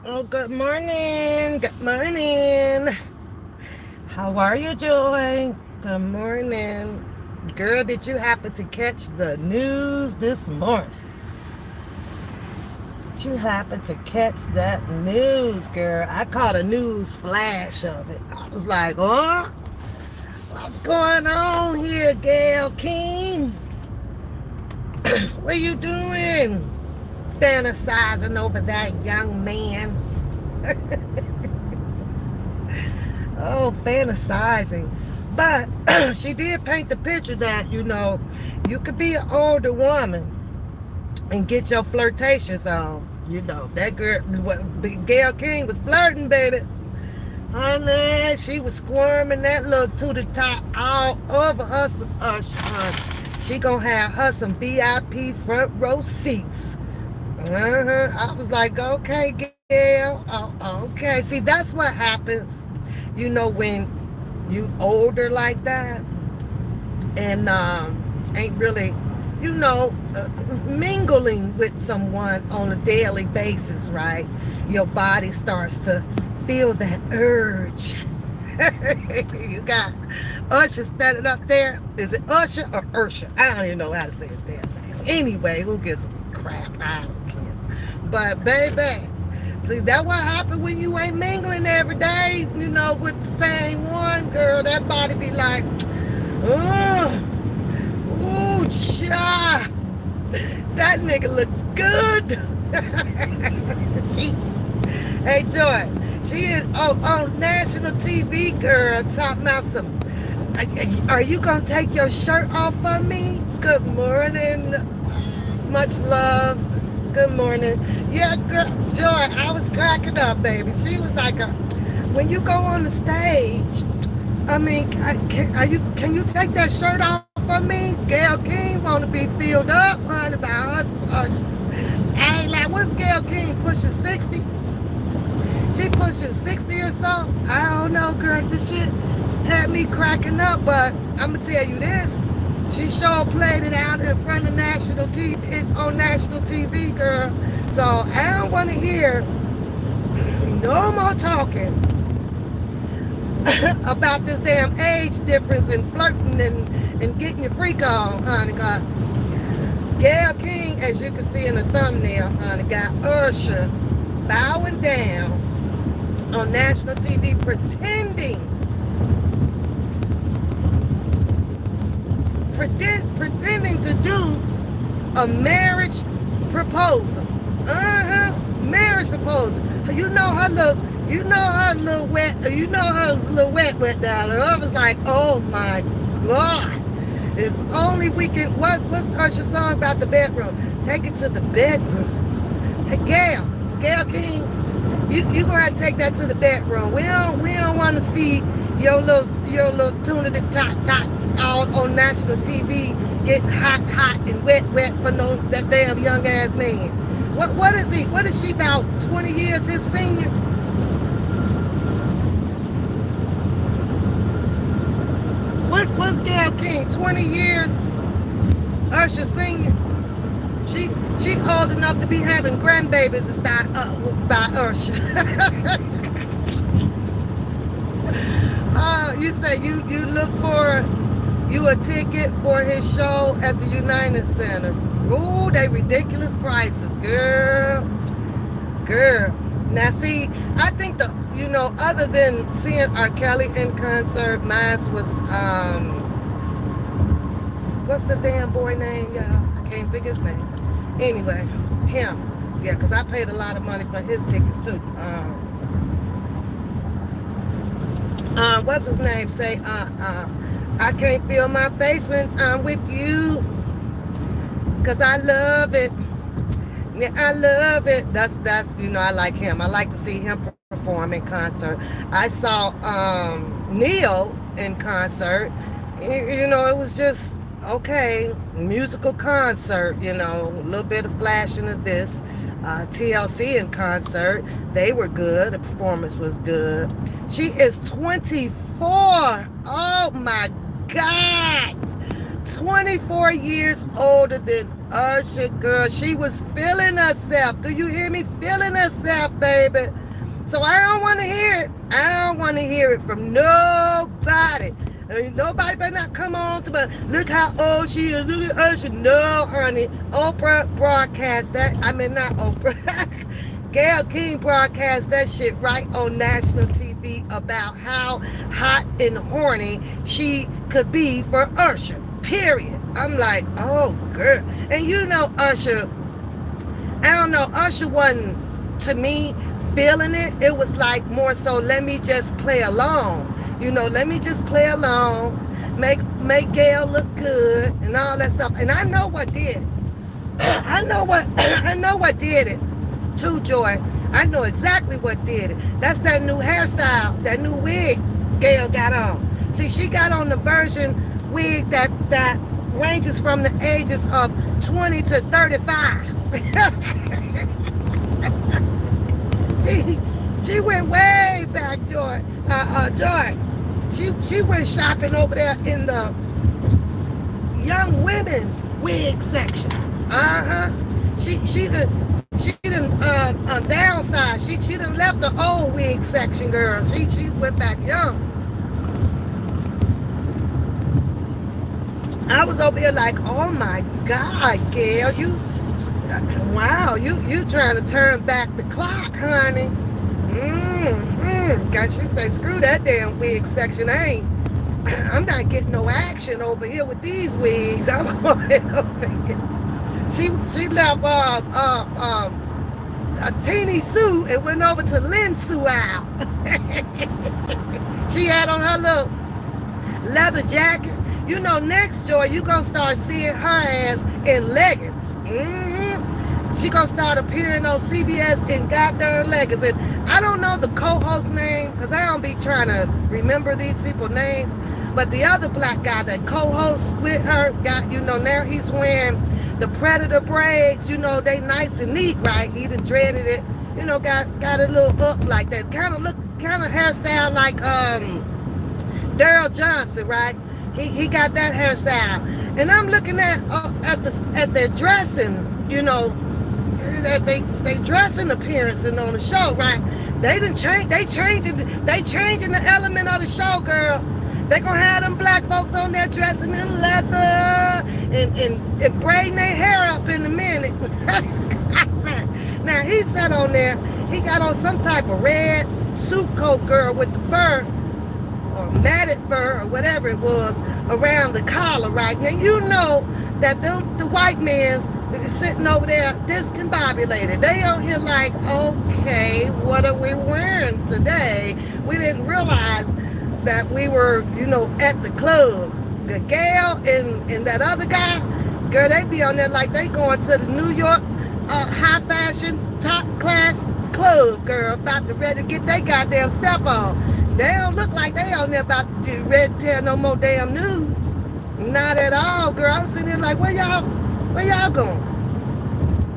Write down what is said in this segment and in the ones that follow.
Oh, good morning. Good morning. How are you, Joy? Good morning. Girl, did you happen to catch the news this morning? Did you happen to catch that news, girl? I caught a news flash of it. I was like, oh, what's going on here, Gail King? What are you doing? Fantasizing over that young man. Oh, fantasizing. But she did paint the picture that, you could be an older woman and get your flirtations on. That girl, Gail King was flirting, baby. Honey, she was squirming that look to the top all over her some Usher, honey. She gonna have her some VIP front row seats. I was like, okay, Gail. Oh, okay. See, that's what happens, when you older like that and ain't really, mingling with someone on a daily basis, right? Your body starts to feel that urge. You got Usher standing up there. Is it Usher or Ursher? I don't even know how to say his damn name. Anyway, who gives a crap? I don't care. But baby, see, that's what happens when you ain't mingling every day, with the same one, girl. That body be like, oh, ooh, cha. That nigga looks good. she, hey, Joy, she is on national TV, girl, talking about some, are you going to take your shirt off for me? Good morning. Much love. Good morning. Yeah, girl, Joy, I was cracking up, baby. She was like, when you go on the stage, I mean, can you take that shirt off for me? Gail King want to be filled up, honey, by us. I ain't like, what's Gail King pushing 60? She pushing 60 or so? I don't know, girl. This shit had me cracking up, but I'm going to tell you this. She sure played it out in front of national TV, on national TV, girl. So I don't want to hear no more talking about this damn age difference and flirting and getting your freak on, honey. God. Gail King, as you can see in the thumbnail, honey, got Usher bowing down on national TV pretending to do a marriage proposal. Marriage proposal. You know her little wet down. And I was like, oh my God. If only we can, what's Usher's song about the bedroom? Take it to the bedroom. Hey, Gail King, you gonna have to take that to the bedroom. We don't want to see your little tuna the tot all on national TV getting hot and wet for that damn young ass man. What is he? What is she about 20 years his senior? What's Gail King? 20 years Usher senior? She old enough to be having grandbabies by Usher. You say you look for you a ticket for his show at the United Center. Ooh, they ridiculous prices, girl. Now see, I think other than seeing R. Kelly in concert, mine was what's the damn boy name, y'all? I can't think his name. Anyway, him. Yeah, because I paid a lot of money for his tickets too. What's his name? Say, I can't feel my face when I'm with you, cause I love it. Yeah, I love it. That's I like him. I like to see him perform in concert. I saw Neil in concert. It was just okay, musical concert. A little bit of flashing of this. TLC in concert. They were good. The performance was good. She is 24. Oh my God. 24 years older than Usher, girl. She was feeling herself. Do you hear me? Feeling herself, baby. So I don't want to hear it. I don't want to hear it from nobody. Nobody better not come on to me. Look how old she is. Look at Usher. No, honey. Oprah broadcast that. I mean, not Oprah. Gayle King broadcast that shit right on national TV about how hot and horny she could be for Usher. Period. I'm like, oh, girl. And you know, Usher, I don't know, Usher wasn't, to me, feeling it. It was like more so, let me just play along. You know, let me just play along, make Gail look good and all that stuff. And I know what did it. I know what did it too, Joy. I know exactly what did it. That's that new hairstyle, that new wig Gail got on. See, she got on the version wig that ranges from the ages of 20 to 35. She went way back, Joy. Joy. She went shopping over there in the young women wig section. She done downside. She done left the old wig section, girl. She went back young. I was over here like, oh my God, Gail, wow, you trying to turn back the clock, honey. God, she say, screw that damn wig section. I'm not getting no action over here with these wigs. I'm over here. She left a teeny Sue and went over to Lin Sue out. She had on her little leather jacket. You know, next, Joy, you gonna start seeing her ass in leggings. She gonna start appearing on CBS in goddamn leggings. And I don't know the co-host name, because I don't be trying to remember these people's names. But the other black guy that co-hosts with her, now he's wearing the Predator braids. You know, they nice and neat, right? He done dreaded it. You know, got a little up like that. Kind of hairstyle like Daryl Johnson, right? He got that hairstyle. And I'm looking at their dressing, you know, that they dressing appearance and on the show, right? They changing the element of the show, girl. They gonna have them black folks on there dressing in leather and braiding their hair up in a minute. Now he sat on there, he got on some type of red suit coat, girl, with the fur or matted fur or whatever it was around the collar, right? Now you know that the white man's sitting over there discombobulated. They on here like, okay, what are we wearing today? We didn't realize that we were, you know, at the club. The Gail and that other guy, girl, they be on there like they going to the New York high fashion top class club, girl, about to ready to get their goddamn step on. They don't look like they on there about to get ready to tell no more damn news. Not at all, girl. I'm sitting there like, where y'all going?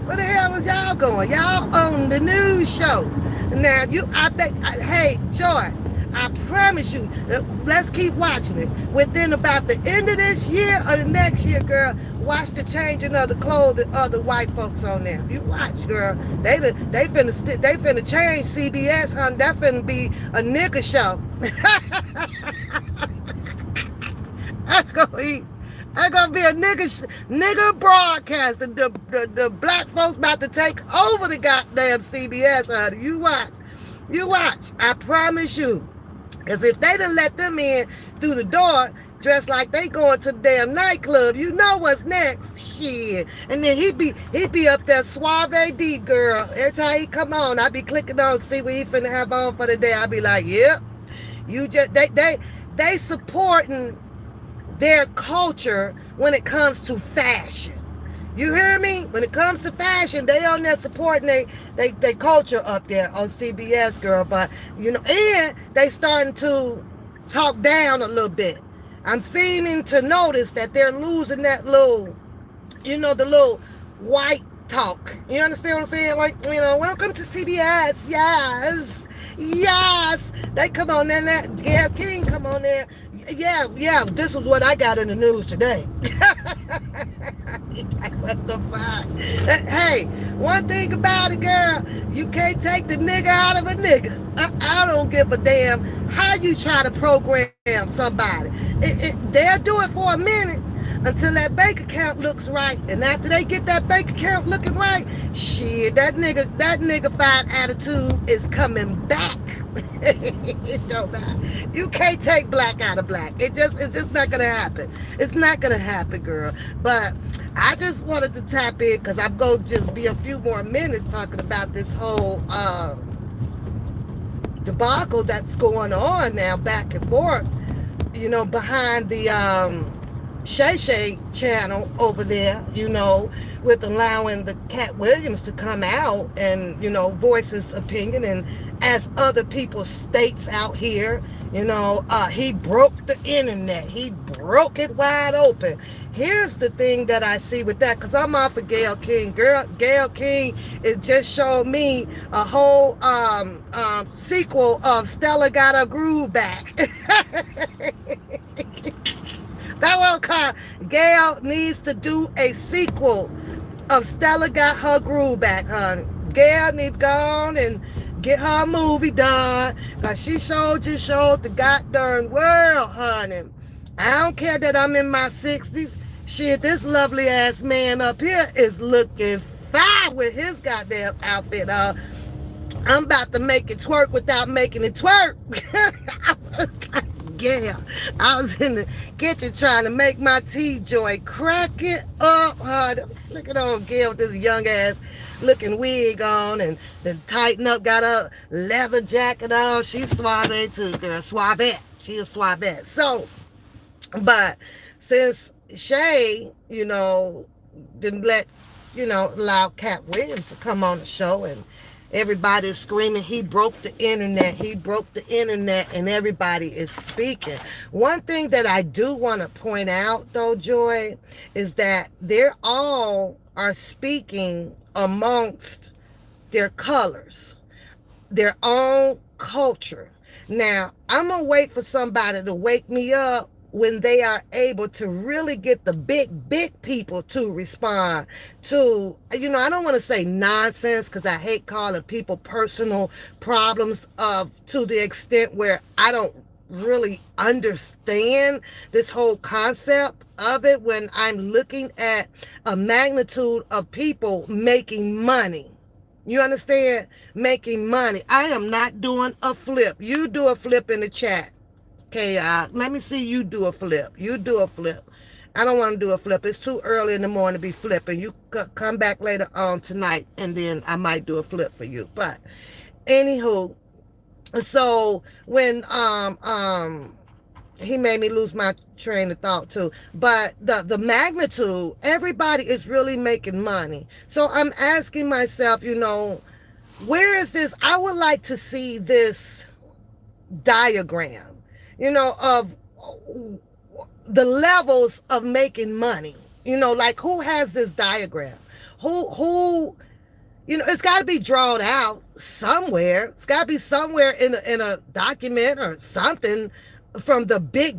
Where the hell was y'all going? Y'all on the news show. Now, hey, Joy, I promise you, let's keep watching it. Within about the end of this year or the next year, girl, watch the changing of the clothes of other white folks on there. You watch, girl. They finna change CBS, honey. That finna be a nigga show. That's gonna be a nigga broadcast. The black folks about to take over the goddamn CBS, honey. You watch. I promise you. Because if they done let them in through the door, dressed like they going to the damn nightclub, you know what's next. Shit. And then he be up there suave deep, girl. Every time he come on, I be clicking on to see what he finna have on for the day. I be like, yep. You just they supporting their culture when it comes to fashion. You hear me? When it comes to fashion, they on there supporting they culture up there on CBS, girl. But, you know, and they starting to talk down a little bit. I'm seeming to notice that they're losing that little, you know, the little white talk. You understand what I'm saying? Like, you know, welcome to CBS. Yes. They come on there. Gayle King come on there. Yeah, this is what I got in the news today. What the fuck? Hey, one thing about it, girl, you can't take the nigga out of a nigga. I don't give a damn how you try to program somebody. They'll do it for a minute until that bank account looks right, and after they get that bank account looking right, shit, that nigga fine attitude is coming back. It don't matter. You can't take black out of black. It's just not gonna happen. It's not gonna happen, girl. But I just wanted to tap in because I'm gonna just be a few more minutes talking about this whole debacle that's going on now, back and forth. Behind the Shay Shay channel over there, with allowing the Cat Williams to come out and, voice his opinion. And as other people states out here, he broke the internet. He broke it wide open. Here's the thing that I see with that, because I'm off of Gayle King. Girl, Gayle King, it just showed me a whole sequel of Stella Got Her Groove Back. That one called Gail needs to do a sequel of Stella Got Her Groove Back, honey. Gail needs to go on and get her movie done, because she just showed the goddamn world, honey. I don't care that I'm in my 60s. Shit, this lovely ass man up here is looking fine with his goddamn outfit. I'm about to make it twerk without making it twerk. I was like, yeah. I was in the kitchen trying to make my tea joy. Crack it up, honey. Look at old Gail with this young ass looking wig on and then tighten up, got a leather jacket on. She's suave too, girl. Suavette. She a suavette. So, but since Shay, didn't allow Cat Williams to come on the show, and everybody's screaming, he broke the internet, and everybody is speaking. One thing that I do want to point out, though, Joy, is that they're all are speaking amongst their colors, their own culture. Now, I'm going to wait for somebody to wake me up when they are able to really get the big people to respond to, I don't want to say nonsense, because I hate calling people personal problems to the extent where I don't really understand this whole concept of it when I'm looking at a magnitude of people making money. You understand? Making money. I am not doing a flip. You do a flip in the chat. Okay, let me see you do a flip. You do a flip. I don't want to do a flip. It's too early in the morning to be flipping. You come back later on tonight, and then I might do a flip for you. But anywho, so when he made me lose my train of thought too. But the magnitude, everybody is really making money. So I'm asking myself, where is this? I would like to see this diagram, of the levels of making money. Like, who has this diagram? Who it's got to be drawn out somewhere. It's got to be somewhere in a document or something from the big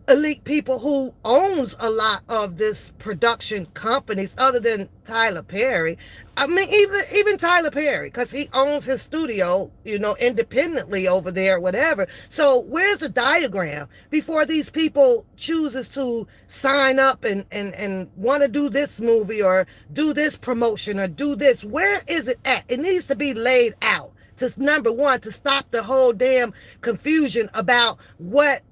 elite people who owns a lot of this production companies, other than Tyler Perry. I mean, even Tyler Perry, because he owns his studio, independently over there, whatever. So where's the diagram before these people chooses to sign up and want to do this movie or do this promotion or do this? Where is it at? It needs to be laid out. To, number one, to stop the whole damn confusion about what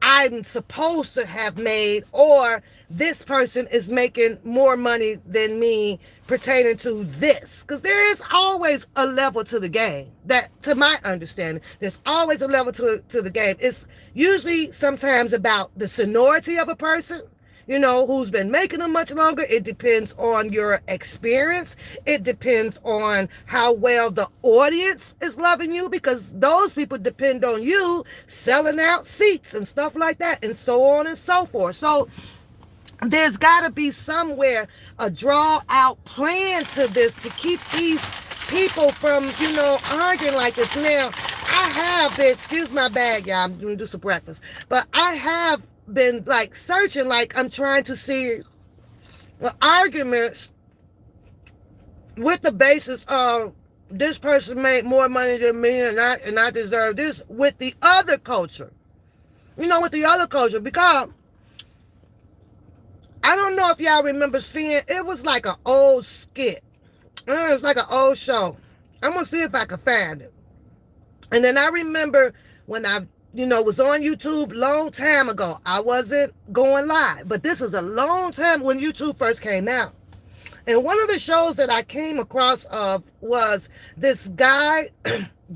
I'm supposed to have made, or this person is making more money than me pertaining to this. Because there is always a level to the game. That, to my understanding, there's always a level to the game. It's usually sometimes about the seniority of a person, who's been making them much longer. It depends on your experience. It depends on how well the audience is loving you, because those people depend on you selling out seats and stuff like that, and so on and so forth. So there's got to be somewhere a draw out plan to this to keep these people from, arguing like this. Now, I have been, excuse my bag, y'all, I'm gonna do some breakfast, but I have been like searching, like I'm trying to see arguments with the basis of this person made more money than me and I deserve this with the other culture. With the other culture, because I don't know if y'all remember seeing, it was like an old skit. It was like an old show. I'm going to see if I can find it. And then I remember when I, was on YouTube long time ago. I wasn't going live, but this is a long time when YouTube first came out. And one of the shows that I came across of was this guy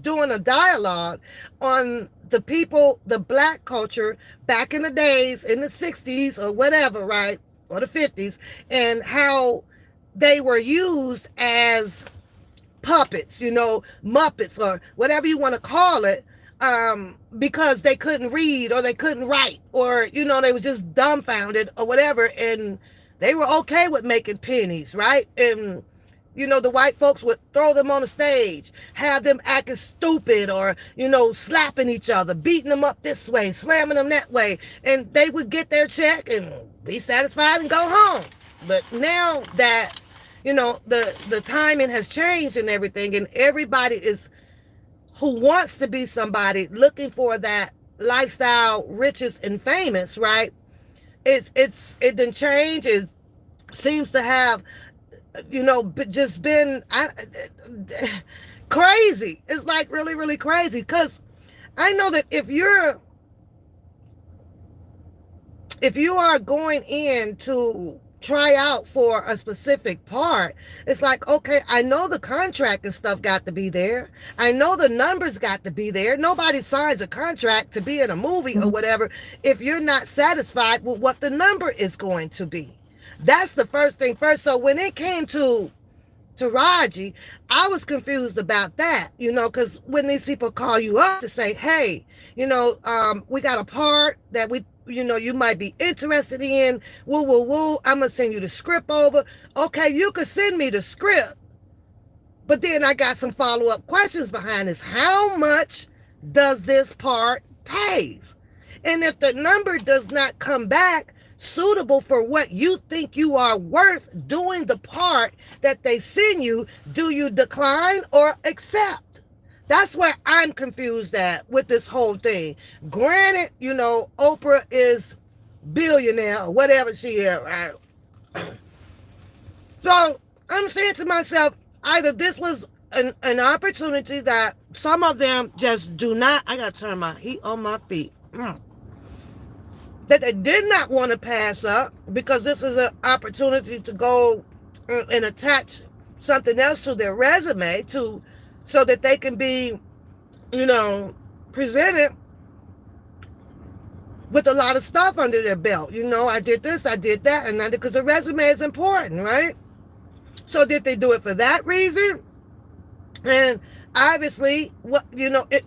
doing a dialogue on the people, the black culture back in the days, in the 60s or whatever, right? Or the 50s, and how they were used as puppets, Muppets or whatever you want to call it, because they couldn't read or they couldn't write, or, they was just dumbfounded or whatever. And they were okay with making pennies, right? And, the white folks would throw them on the stage, have them acting stupid or, slapping each other, beating them up this way, slamming them that way. And they would get their check and be satisfied and go home. But now that, the timing has changed and everything, and everybody is who wants to be somebody looking for that lifestyle, riches and famous, right? It done changed. It seems to have, just been crazy. It's like really, really crazy. Because I know that if you are going in to try out for a specific part, it's like, okay, I know the contract and stuff got to be there. I know the numbers got to be there. Nobody signs a contract to be in a movie or whatever if you're not satisfied with what the number is going to be. That's the first thing first. So when it came to Raji, I was confused about that, because when these people call you up to say, hey, we got a part that you might be interested in, woo, woo, woo, I'm going to send you the script over. Okay, you could send me the script, but then I got some follow-up questions behind this. How much does this part pay? And if the number does not come back suitable for what you think you are worth doing the part that they send you, do you decline or accept? That's where I'm confused at with this whole thing. Granted, Oprah is billionaire or whatever she is, right? So I'm saying to myself, either this was an opportunity that some of them just do not, I got to turn my heat on my feet. That they did not want to pass up, because this is an opportunity to go and attach something else to their resume so that they can be, presented with a lot of stuff under their belt. I did this, I did that, and because the resume is important, right? So did they do it for that reason? And obviously,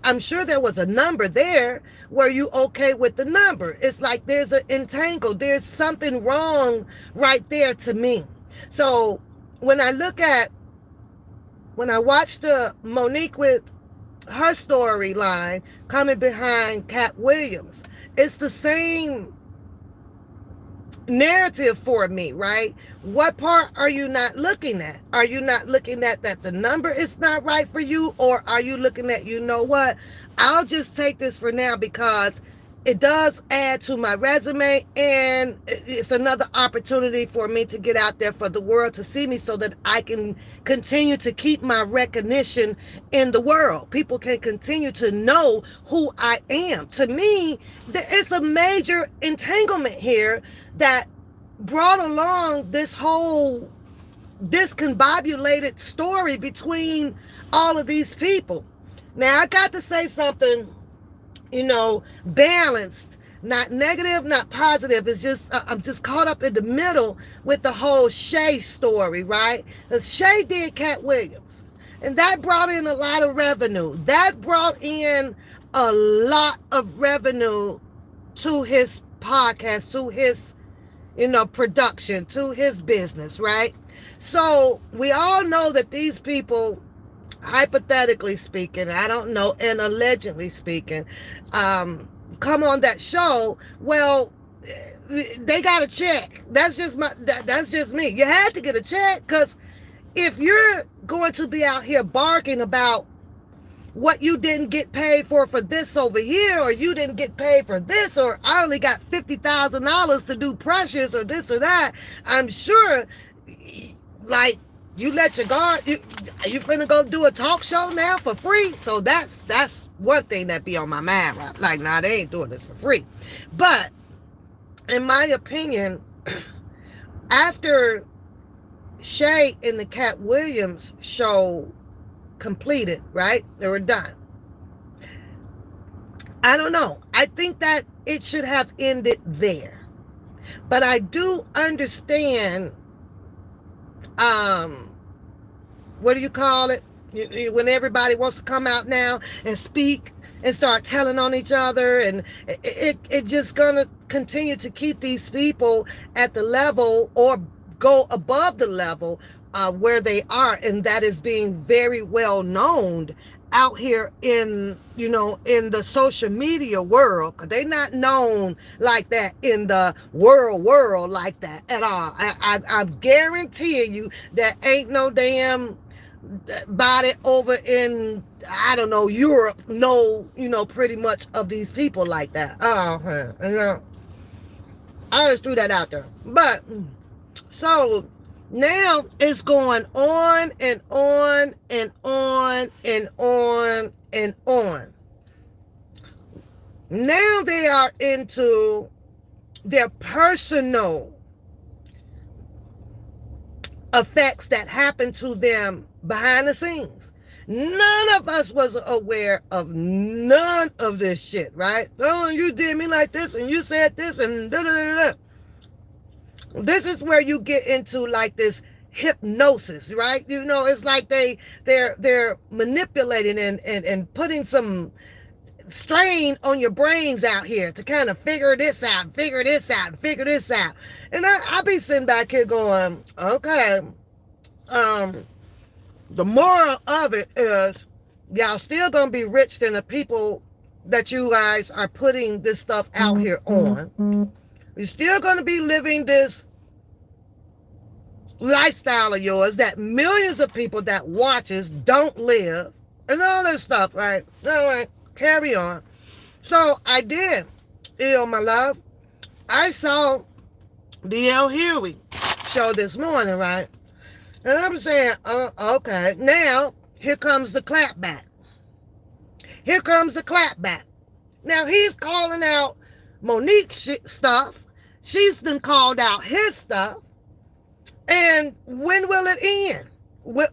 I'm sure there was a number there. Were you okay with the number? It's like there's an entangle. There's something wrong right there to me. So when I watched the Monique with her storyline coming behind Cat Williams, it's the same narrative for me, right? What part are you not looking at? Are you not looking at that the number is not right for you? Or are you looking at, what? I'll just take this for now because it does add to my resume, and it's another opportunity for me to get out there for the world to see me so that I can continue to keep my recognition in the world. People can continue to know who I am. To me, it's a major entanglement here that brought along this whole discombobulated story between all of these people. Now, I got to say something, balanced, not negative, not positive. It's just, I'm just caught up in the middle with the whole Shay story, right? Because Shay did Cat Williams, and that brought in a lot of revenue. That brought in a lot of revenue to his podcast, to his, production, to his business, right? So we all know that these people hypothetically speaking, I don't know, and allegedly speaking, come on that show, well, they got a check. That's just that's just me. You had to get a check, because if you're going to be out here barking about what you didn't get paid for this over here, or you didn't get paid for this, or I only got $50,000 to do Precious, or this or that, I'm sure, like, you let your guard, you finna go do a talk show now for free? So that's one thing that be on my mind, right? Like, nah, they ain't doing this for free. But in my opinion, after Shay and the Cat Williams show completed, right? They were done. I don't know. I think that it should have ended there. But I do understand, what do you call it? When everybody wants to come out now and speak and start telling on each other, and it just gonna continue to keep these people at the level, or go above the level where they are, and that is being very well known out here in, in the social media world, because they're not known like that in the world like that at all. I'm guaranteeing you that ain't no damn body over in, I don't know, Europe, pretty much of these people like that. I just threw that out there. But so now it's going on and on and on and on and on. Now they are into their personal effects that happen to them behind the scenes. None of us was aware of none of this shit, right? Oh, you did me like this, and you said this, and da da da da. This is where you get into like this hypnosis, right? It's like they're manipulating and putting some strain on your brains out here to kind of figure this out, figure this out, figure this out. And I be sitting back here going, okay, the moral of it is, y'all still gonna be rich than the people that you guys are putting this stuff out here on. You're still gonna be living this lifestyle of yours that millions of people that watches don't live, and all this stuff, right? All right, carry on. So I did, my love, I saw DL Huey show this morning, right? And I'm saying, okay, now here comes the clapback. Here comes the clapback. Now he's calling out Monique's stuff. She's been called out his stuff. And when will it end? When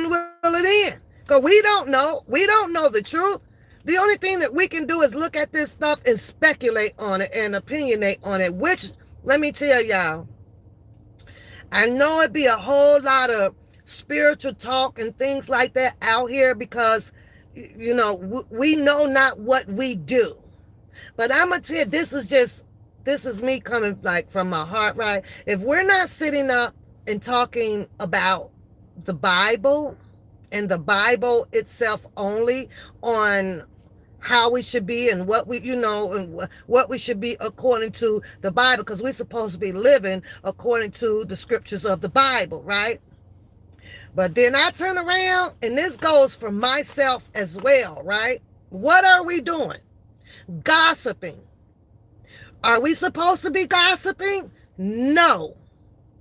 will it end? Because we don't know. We don't know the truth. The only thing that we can do is look at this stuff and speculate on it and opinionate on it, which, let me tell y'all, I know it'd be a whole lot of spiritual talk and things like that out here, because, we know not what we do. But I'm going to tell you, this is me coming like from my heart, right? If we're not sitting up and talking about the Bible and the Bible itself only, on how we should be and what we, and what we should be according to the Bible, because we're supposed to be living according to the scriptures of the Bible, right? But then I turn around, and this goes for myself as well, right? What are we doing? Gossiping. Are we supposed to be gossiping? No,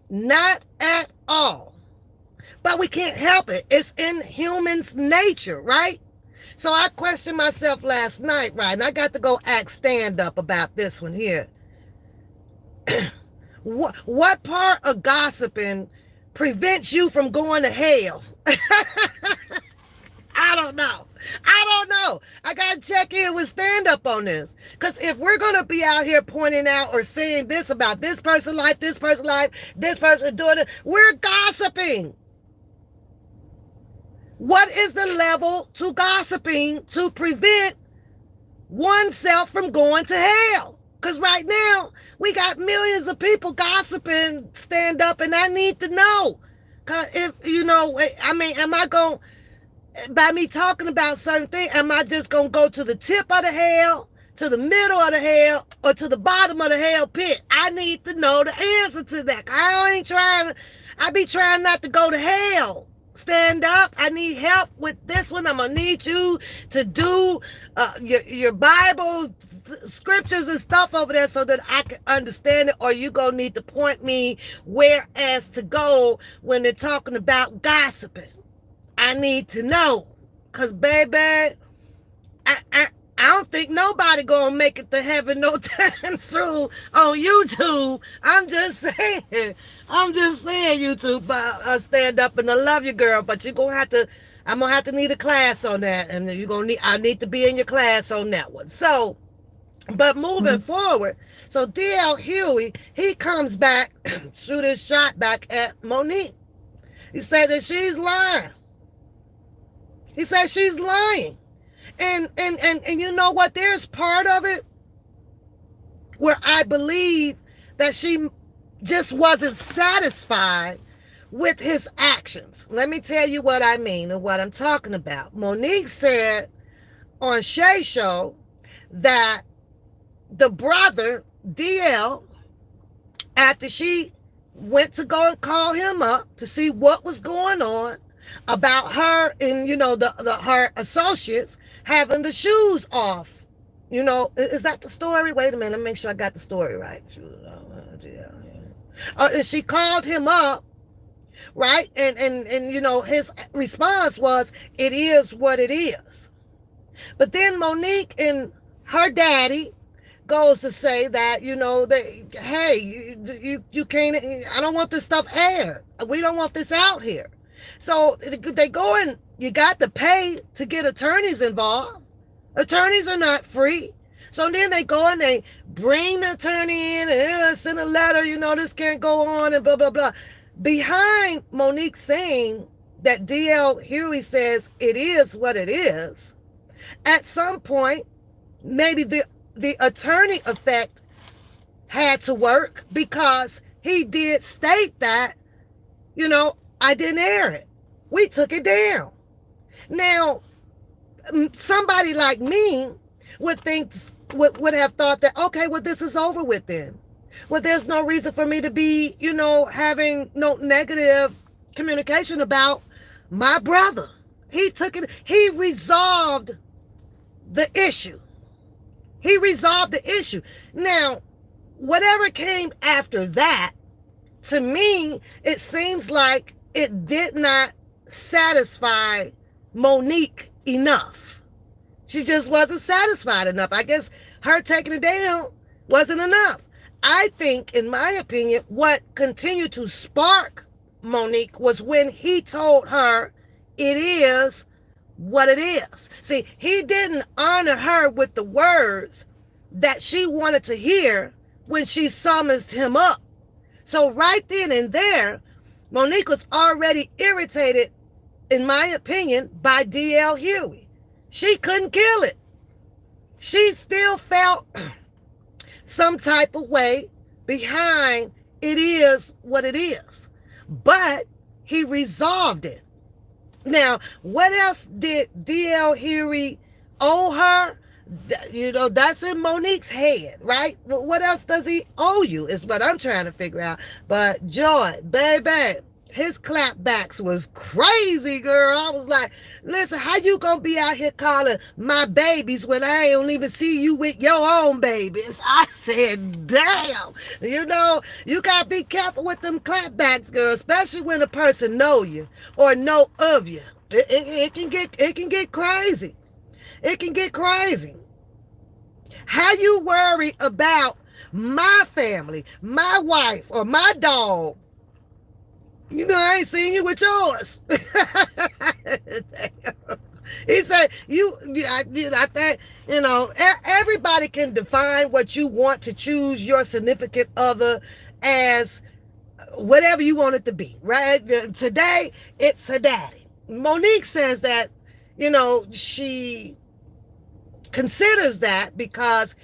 not at all. But we can't help it. It's in humans' nature, right? So I questioned myself last night, right? And I got to go act stand up about this one here. What part of gossiping prevents you from going to hell? I don't know. I got to check in with stand up on this. Because if we're going to be out here pointing out or saying this about this person's life, this person's life, this person doing it, we're gossiping. What is the level to gossiping to prevent oneself from going to hell? Because right now, we got millions of people gossiping, stand up, and I need to know. Because if, am I going, by me talking about certain things, am I just going to go to the tip of the hell, to the middle of the hell, or to the bottom of the hell pit? I need to know the answer to that. I be trying not to go to hell. Stand up. I need help with this one. I'm going to need you to do your Bible scriptures and stuff over there so that I can understand it, or you going to need to point me where as to go when they're talking about gossiping. I need to know. Because, baby, I don't think nobody going to make it to heaven no time soon on YouTube. I'm just saying, YouTube, stand up, and I love you, girl, but you're going to have to, I'm going to have to need a class on that, and I need to be in your class on that one. So, but moving forward, so DL Hughie, he comes back, shoot his shot back at Monique. He said that she's lying. He said she's lying. And you know what? There's part of it where I believe that she just wasn't satisfied with his actions. Let me tell you what I mean and what I'm talking about. Monique said on Shay Show that the brother, DL, after she went to go and call him up to see what was going on about her and, her associates having the shoes off. Is that the story? Wait a minute, let me make sure I got the story right. And she called him up, right? And his response was, it is what it is. But then Monique and her daddy goes to say that, hey, you can't, I don't want this stuff aired. We don't want this out here. So they go and you got to pay to get attorneys involved. Attorneys are not free. So then they go and they bring the attorney in and send a letter, this can't go on and blah, blah, blah. Behind Monique saying that DL Hughie says it is what it is, at some point, maybe the attorney effect had to work because he did state that, I didn't air it. We took it down. Now, somebody like me would have thought that, okay, well, this is over with then. Well, there's no reason for me to be, having no negative communication about my brother. He took it. He resolved the issue. Now, whatever came after that, to me, it seems like it did not satisfy Monique enough. She just wasn't satisfied enough. I guess her taking it down wasn't enough. I think, in my opinion, what continued to spark Monique was when he told her it is what it is. See, he didn't honor her with the words that she wanted to hear when she summoned him up. So right then and there, Monique was already irritated, in my opinion, by DL Hughie. She couldn't kill it. She still felt some type of way behind it is what it is. But he resolved it. Now, what else did DL Hughie owe her? That's in Monique's head, right? What else does he owe you is what I'm trying to figure out. But Joy, baby, his clapbacks was crazy, girl. I was like, listen, how you gonna be out here calling my babies when I don't even see you with your own babies? I said, damn. You gotta be careful with them clapbacks, girl, especially when a person know you or know of you. It can get crazy. It can get crazy. How you worry about my family, my wife, or my dog? I ain't seen you with yours. He said, I think, everybody can define what you want to choose your significant other as whatever you want it to be, right? Today, it's a daddy. Monique says that, she considers that because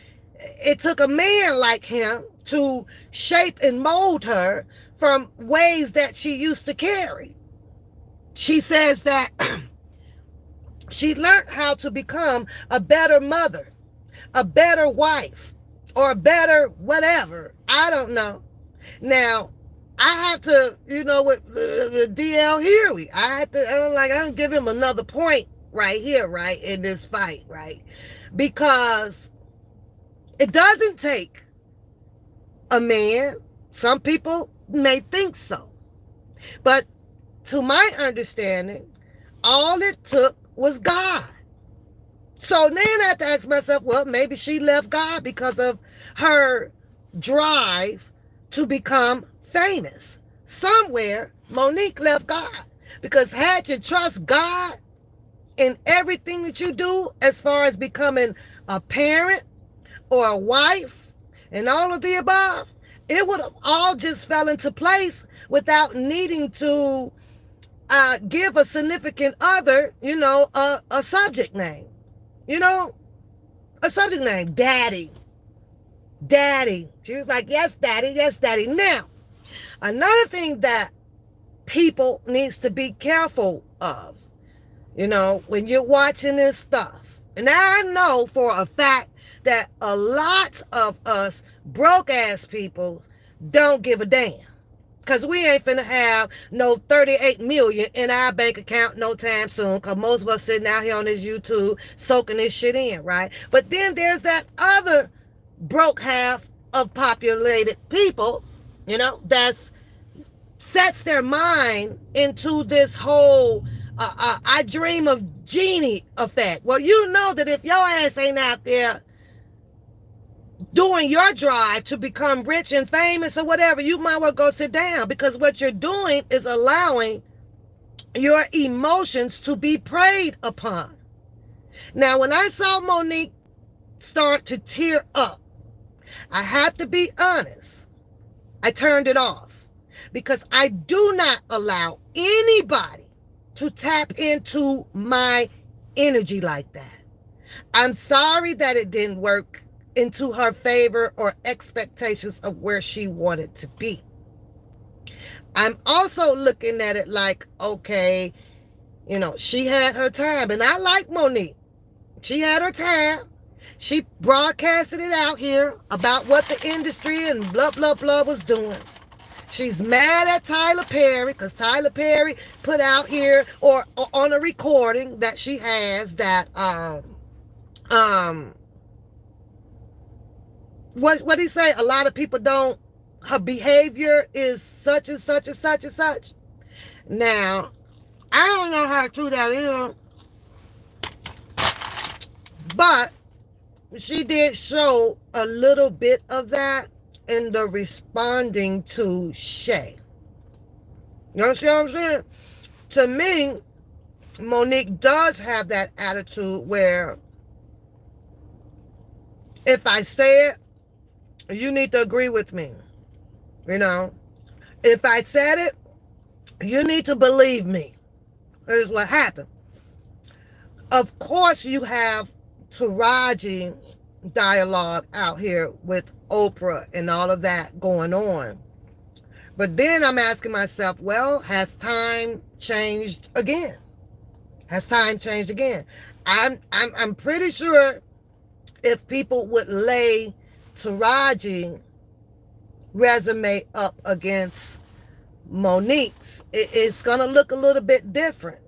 it took a man like him to shape and mold her from ways that she used to carry. She says that She learned how to become a better mother, a better wife, or a better whatever. I don't know. Now, I have to, with DL Hughes, I'm give him another point right here, right, in this fight, right? Because it doesn't take a man. Some people may think so. But to my understanding, all it took was God. So then I have to ask myself, well, maybe she left God because of her drive to become famous. Somewhere, Monique left God. Because had you trust God in everything that you do, as far as becoming a parent or a wife and all of the above, it would have all just fell into place without needing to give a significant other, a subject name. A subject name, daddy. Daddy. She was like, yes, daddy, yes, daddy. Now, another thing that people needs to be careful of, when you're watching this stuff. And I know for a fact that a lot of us broke ass people don't give a damn. Because we ain't finna have no 38 million in our bank account no time soon. Because most of us sitting out here on this YouTube soaking this shit in, right? But then there's that other broke half of populated people, that's sets their mind into this whole I dream of genie effect. Well, you know that if your ass ain't out there doing your drive to become rich and famous or whatever, you might well go sit down, because what you're doing is allowing your emotions to be preyed upon. Now, when I saw Monique start to tear up, I have to be honest, I turned it off, because I do not allow anybody to tap into my energy like that. I'm sorry that it didn't work into her favor or expectations of where she wanted to be. I'm also looking at it like, okay, she had her time, and I like Monique. She had her time. She broadcasted it out here about what the industry and blah, blah, blah was doing. She's mad at Tyler Perry because Tyler Perry put out here or on a recording that she has that what he say? A lot of people don't. Her behavior is such and such and such and such. Now, I don't know how true that is, but she did show a little bit of that in the responding to Shay. You understand what I'm saying? To me, Monique does have that attitude where if I say it, you need to agree with me. If I said it, you need to believe me. This is what happened. Of course, you have Taraji dialogue out here with Oprah and all of that going on. But then I'm asking myself, well, has time changed again? Has time changed again? I'm pretty sure if people would lay Taraji resume up against Monique's, it's going to look a little bit different.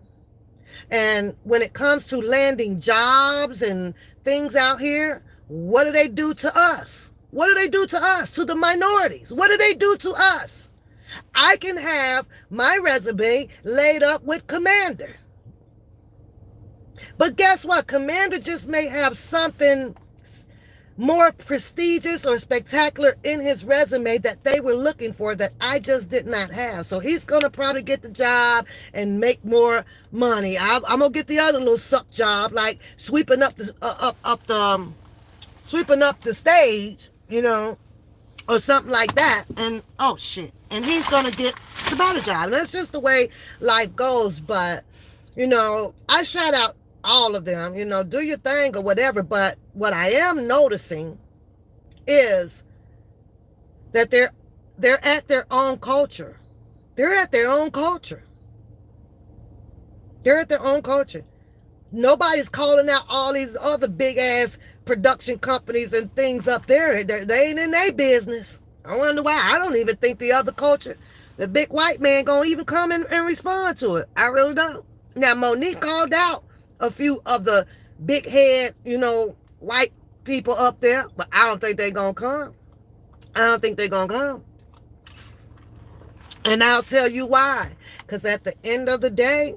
And when it comes to landing jobs and things out here, what do they do to us? What do they do to us, to the minorities? What do they do to us? I can have my resume laid up with Commander. But guess what? Commander just may have something more prestigious or spectacular in his resume that they were looking for that I just did not have. So he's going to probably get the job and make more money. I'm going to get the other little suck job, like sweeping up the sweeping up the stage, or something like that. And oh shit. And he's going to get the better job. And that's just the way life goes. But, I shout out all of them, do your thing or whatever. But what I am noticing is that they're at their own culture. They're at their own culture. They're at their own culture. Nobody's calling out all these other big ass production companies and things up there. They ain't in their business. I wonder why. I don't even think the other culture, the big white man, gonna even come in and respond to it. I really don't. Now Monique called out a few of the big head, white people up there, but I don't think they gonna come. I don't think they're gonna come. And I'll tell you why. Because at the end of the day,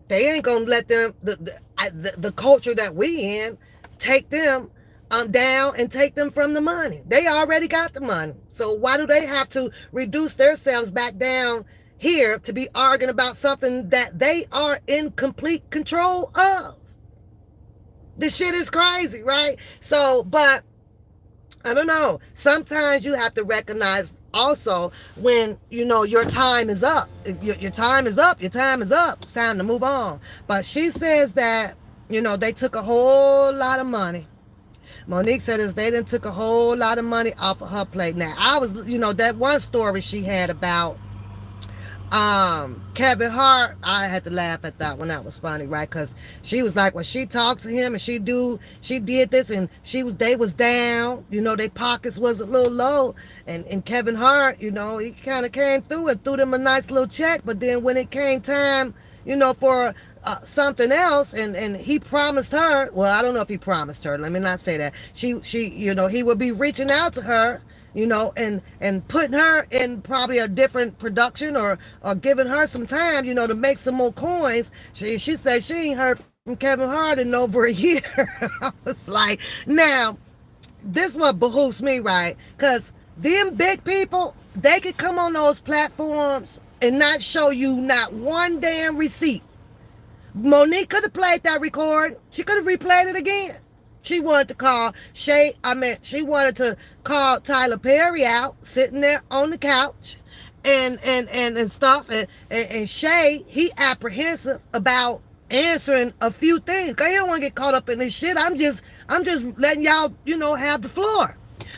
they ain't gonna let them the culture that we in take them down and take them from the money. They already got the money. So why do they have to reduce themselves back down here to be arguing about something that they are in complete control of? This shit is crazy, right? So, but I don't know. Sometimes you have to recognize also when, your time is up. If your time is up, your time is up. It's time to move on. But she says that, they took a whole lot of money. Monique said they done took a whole lot of money off of her plate. Now, I was, that one story she had about Kevin Hart, I had to laugh at that one. That was funny, right? Because she was like, when she talked to him and she did this and they was down, their pockets was a little low, and Kevin Hart, he kind of came through and threw them a nice little check. But then when it came time, for something else, and he promised her, well, I don't know if he promised her, let me not say that, she he would be reaching out to her, and putting her in probably a different production or giving her some time, to make some more coins. She said she ain't heard from Kevin Hart in over a year. I was like, now, this what behooves me, right? Because them big people, they could come on those platforms and not show you not one damn receipt. Monique could have played that record. She could have replayed it again. She wanted to call she wanted to call Tyler Perry out, sitting there on the couch and stuff. And Shay, he apprehensive about answering a few things. Cause he don't want to get caught up in this shit. I'm just letting y'all, have the floor.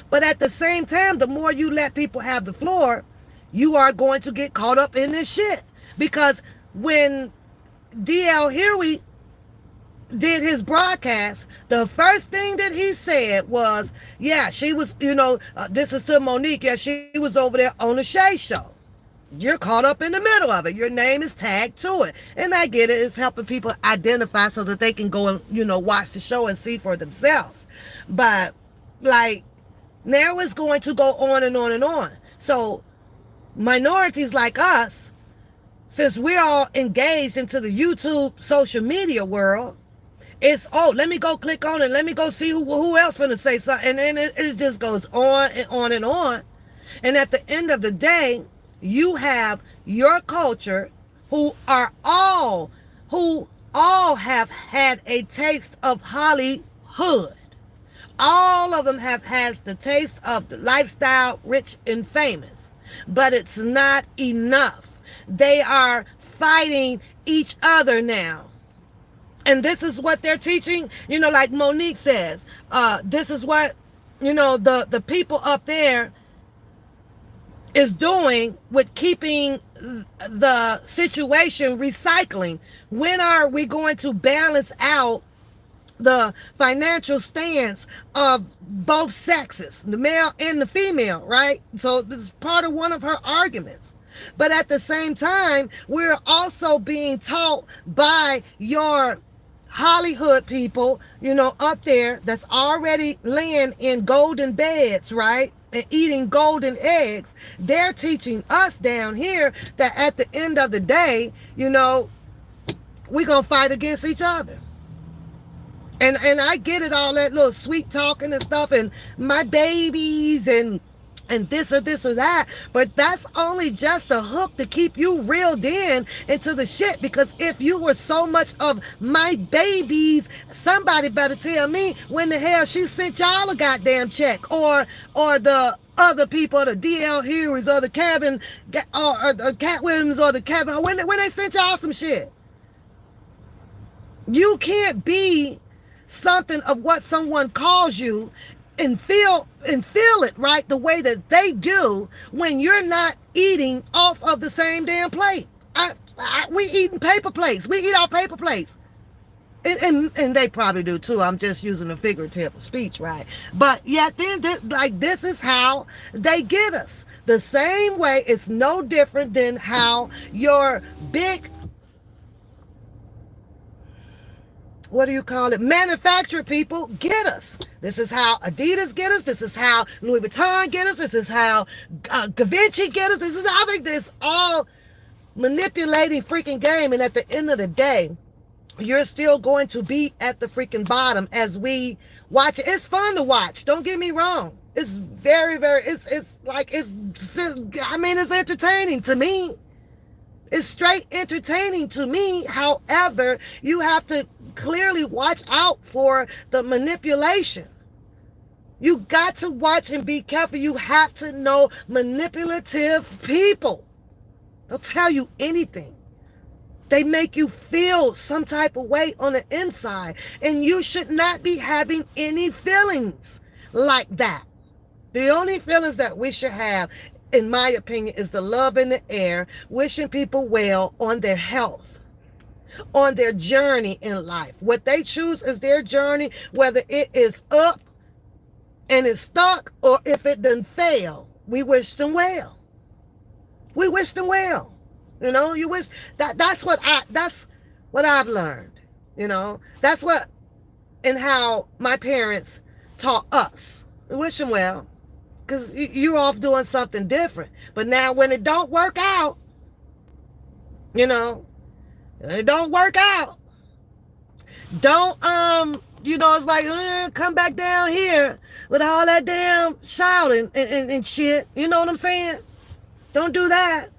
But at the same time, the more you let people have the floor, you are going to get caught up in this shit. Because when DL Hughes did his broadcast, the first thing that he said was, yeah, she was, this is to Monique, yeah, she was over there on the Shay show. You're caught up in the middle of it. Your name is tagged to it. And I get it. It's helping people identify so that they can go and, watch the show and see for themselves. But, like, now it's going to go on and on and on. So, minorities like us, since we're all engaged into the YouTube social media world, it's, let me go click on it. Let me go see who else finna say something. And then it just goes on and on and on. And at the end of the day, you have your culture who all have had a taste of Hollywood. All of them have had the taste of the lifestyle, rich and famous. But it's not enough. They are fighting each other now. And this is what they're teaching, like Monique says, this is what, the people up there is doing with keeping the situation recycling. When are we going to balance out the financial stance of both sexes, the male and the female, right? So this is part of one of her arguments. But at the same time, we're also being taught by your Hollywood people, up there that's already laying in golden beds, right? And eating golden eggs. They're teaching us down here that at the end of the day, we're going to fight against each other. And I get it, all that little sweet talking and stuff and my babies and this or that, but that's only just a hook to keep you reeled into the shit. Because if you were so much of my babies, somebody better tell me when the hell she sent y'all a goddamn check, or the other people, the DL Hughes or the Kevin or the Cat Williams or the Kevin, when they sent y'all some shit. You can't be something of what someone calls you and feel it, right, the way that they do when you're not eating off of the same damn plate. We eating paper plates. We eat our paper plates. And they probably do too. I'm just using a figurative speech, right? But yet then, like, this is how they get us. The same way, it's no different than how your big, what do you call it, manufacturer people get us. This is how Adidas get us. This is how Louis Vuitton get us. This is how Givenchy get us. This is how this all manipulating freaking game. And at the end of the day, you're still going to be at the freaking bottom as we watch it. It's fun to watch. Don't get me wrong. It's very, very, it's like, I mean, it's entertaining to me. It's straight entertaining to me. However, you have to clearly watch out for the manipulation. You got to watch and be careful. You have to know manipulative people. They'll tell you anything. They make you feel some type of way on the inside. And you should not be having any feelings like that. The only feelings that we should have, in my opinion, is the love in the air, wishing people well on their health, on their journey in life. What they choose is their journey, whether it is up and it's stuck or if it done fail. We wish them well. We wish them well. You know, you wish that's what I've learned. You know, that's what and how my parents taught us. We wish them well, because you're off doing something different. But now when it don't work out, you know, it don't work out. Don't it's like come back down here with all that damn shouting and shit. You know what I'm saying? Don't do that.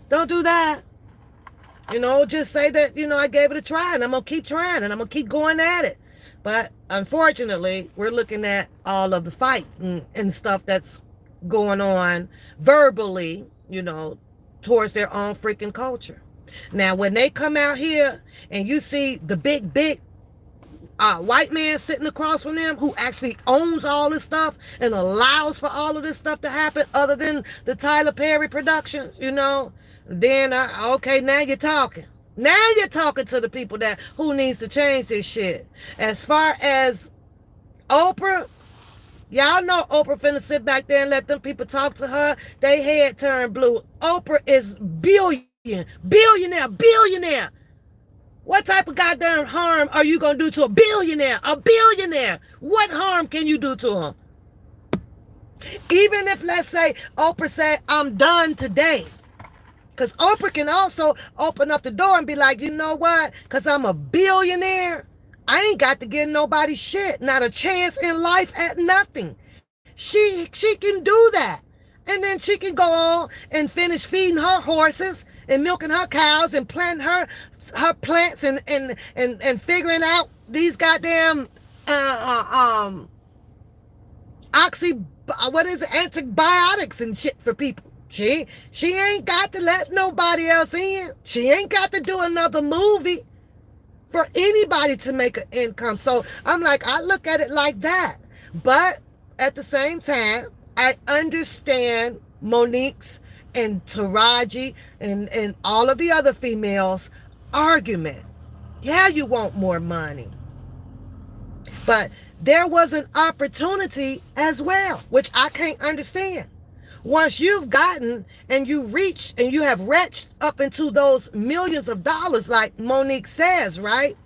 Don't do that. You know, just say that, I gave it a try and I'm going to keep trying and I'm going to keep going at it. But unfortunately, we're looking at all of the fight and stuff that's going on verbally, towards their own freaking culture. Now, when they come out here and you see the big white man sitting across from them who actually owns all this stuff and allows for all of this stuff to happen other than the Tyler Perry productions, then, okay, now you're talking. Now you're talking to the people who needs to change this shit. As far as Oprah, y'all know Oprah finna sit back there and let them people talk to her. They head turn blue. Oprah is billionaire. What type of goddamn harm are you going to do to a billionaire? A billionaire. What harm can you do to him? Even if, let's say, Oprah said, I'm done today. Because Oprah can also open up the door and be like, you know what? Because I'm a billionaire, I ain't got to get nobody shit. Not a chance in life at nothing. She can do that. And then she can go on and finish feeding her horses and milking her cows and planting her plants and figuring out these goddamn antibiotics and shit for people. She ain't got to let nobody else in. She ain't got to do another movie for anybody to make an income. So I'm like, I look at it like that. But at the same time, I understand Monique's and Taraji and all of the other females' argument. Yeah, you want more money. But there was an opportunity as well, which I can't understand. Once you've gotten and you reach and you have reached up into those millions of dollars, like Monique says, right?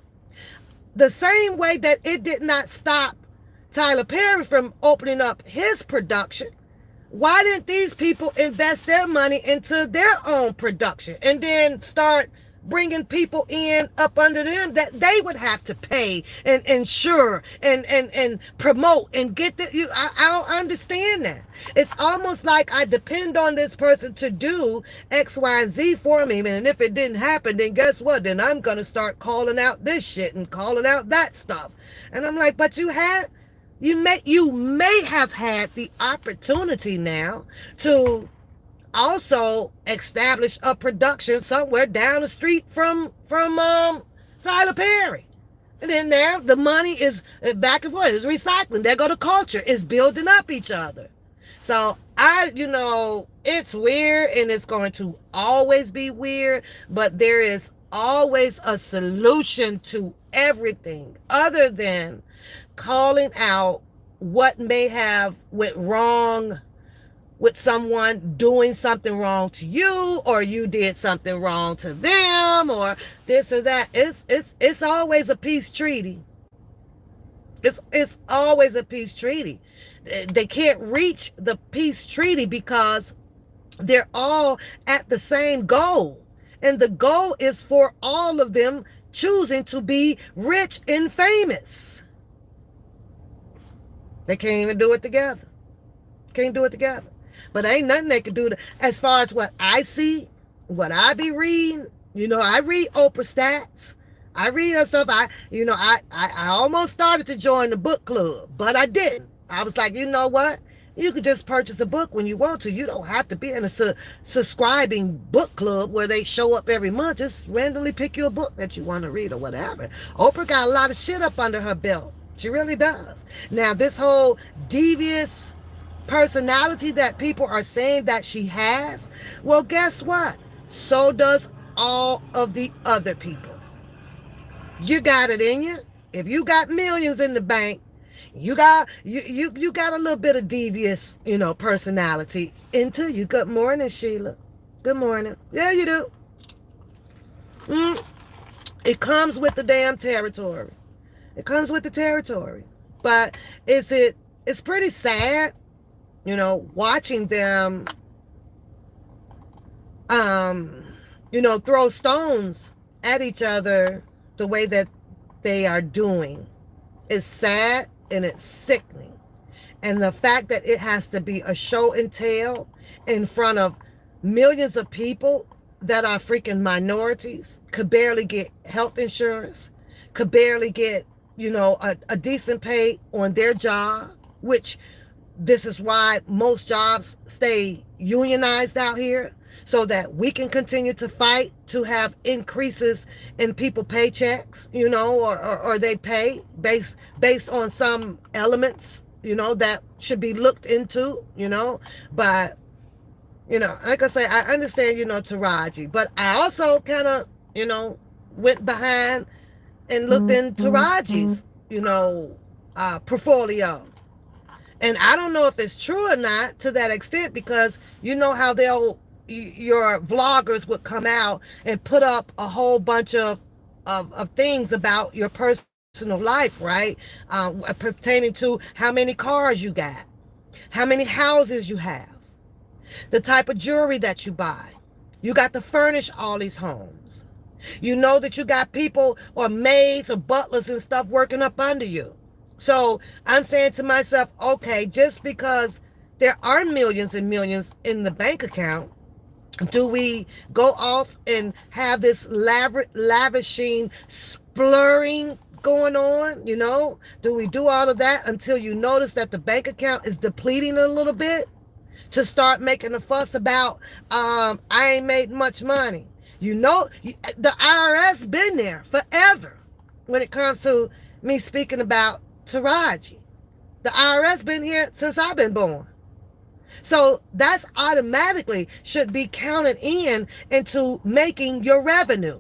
The same way that it did not stop Tyler Perry from opening up his production, why didn't these people invest their money into their own production and then start bringing people in up under them that they would have to pay and insure and promote and get the, I don't understand that. It's almost like I depend on this person to do X, Y, and Z for me. And if it didn't happen, then guess what? Then I'm going to start calling out this shit and calling out that stuff. And I'm like, but you may have had the opportunity now to also establish a production somewhere down the street from Tyler Perry. And then there, the money is back and forth. It's recycling. There go the culture. It's building up each other. So it's weird and it's going to always be weird, but there is always a solution to everything other than calling out what may have went wrong with someone doing something wrong to you, or you did something wrong to them, or this or that. It's always a peace treaty. It's always a peace treaty. They can't reach the peace treaty because they're all at the same goal. And the goal is for all of them choosing to be rich and famous. They can't even do it together. Can't do it together. But ain't nothing they can do as far as what I see, what I be reading. I read Oprah stats. I read her stuff. I almost started to join the book club, but I didn't. I was like, you know what? You could just purchase a book when you want to. You don't have to be in a subscribing book club where they show up every month. Just randomly pick you a book that you want to read or whatever. Oprah got a lot of shit up under her belt. She really does. Now, this whole devious personality that people are saying that she has, well, guess what? So does all of the other people. You got it in you. If you got millions in the bank, you got a little bit of devious, personality into you. Good morning, Sheila. Good morning. Yeah, you do. It comes with the damn territory. It comes with the territory. But it's pretty sad, watching them throw stones at each other the way that they are doing. It's sad and it's sickening. And the fact that it has to be a show and tell in front of millions of people that are freaking minorities, could barely get health insurance, could barely get, a decent pay on their job, which this is why most jobs stay unionized out here, so that we can continue to fight to have increases in people paychecks, or they pay based on some elements, that should be looked into, but, like I say, I understand, Taraji, but I also kind of, went behind and looked into Taraji's, portfolio. And I don't know if it's true or not to that extent, because you know how your vloggers would come out and put up a whole bunch of things about your personal life, right? Pertaining to how many cars you got, how many houses you have, the type of jewelry that you buy. You got to furnish all these homes. You know that you got people or maids or butlers and stuff working up under you. So I'm saying to myself, okay, just because there are millions and millions in the bank account, do we go off and have this lavishing, splurring going on? Do we do all of that until you notice that the bank account is depleting a little bit, to start making a fuss about, I ain't made much money? The IRS been there forever when it comes to me speaking about Taraji. The IRS been here since I've been born. So that's automatically should be counted into making your revenue.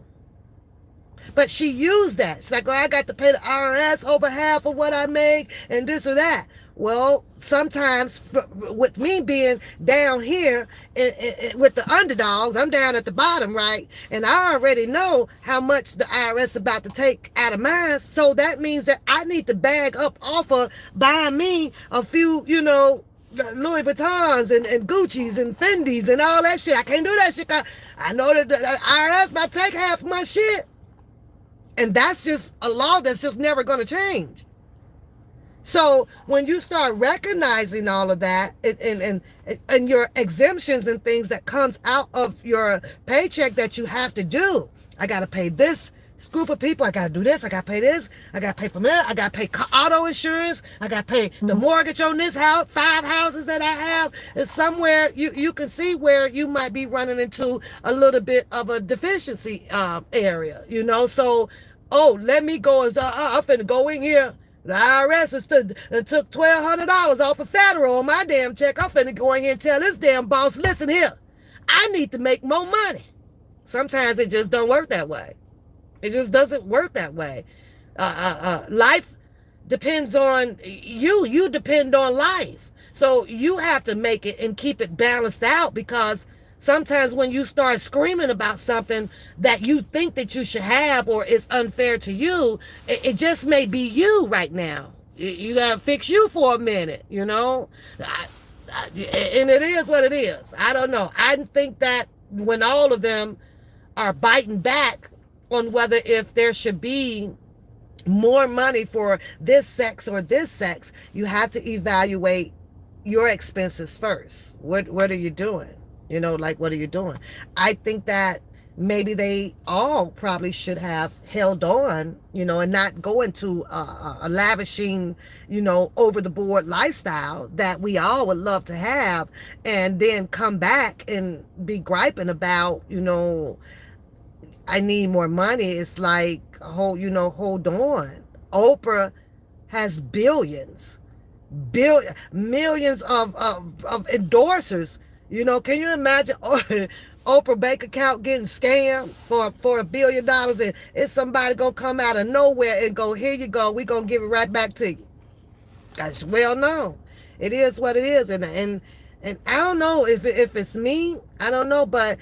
But she used that. She's like, I got to pay the IRS over half of what I make and this or that. Well, sometimes with me being down here with the underdogs, I'm down at the bottom, right? And I already know how much the IRS is about to take out of mine. So that means that I need to bag up off of buying me a few, Louis Vuittons and Gucci's and Fendi's and all that shit. I can't do that shit. I know that the IRS might take half of my shit. And that's just a law that's just never going to change. So when you start recognizing all of that and your exemptions and things that comes out of your paycheck that you have to do, I got to pay this group of people, I got to do this, I got to pay this, I got to pay for that, I got to pay auto insurance, I got to pay the mortgage on this house, 5 houses that I have. It's somewhere you can see where you might be running into a little bit of a deficiency area, so, let me go, I'm finna go in here. The IRS took $1,200 off of federal on my damn check. I'm finna go in here and tell this damn boss, listen here, I need to make more money. Sometimes it just don't work that way. It just doesn't work that way. Life depends on you. You depend on life. So you have to make it and keep it balanced out, because sometimes when you start screaming about something that you think that you should have or is unfair to you, it just may be you right now. You got to fix you for a minute, you know? And it is what it is. I don't know. I think that when all of them are biting back on whether if there should be more money for this sex or this sex, you have to evaluate your expenses first. What are you doing? You know, like, what are you doing? I think that maybe they all probably should have held on, you know, and not go into a lavishing, you know, over the board lifestyle that we all would love to have, and then come back and be griping about, you know, I need more money. It's like, hold on. Oprah has millions of endorsers. You know, can you imagine Oprah bank account getting scammed for $1 billion, and it's somebody gonna come out of nowhere and go, here you go, we gonna give it right back to you. That's well known. It is what it is, and I don't know if it's me. I don't know, but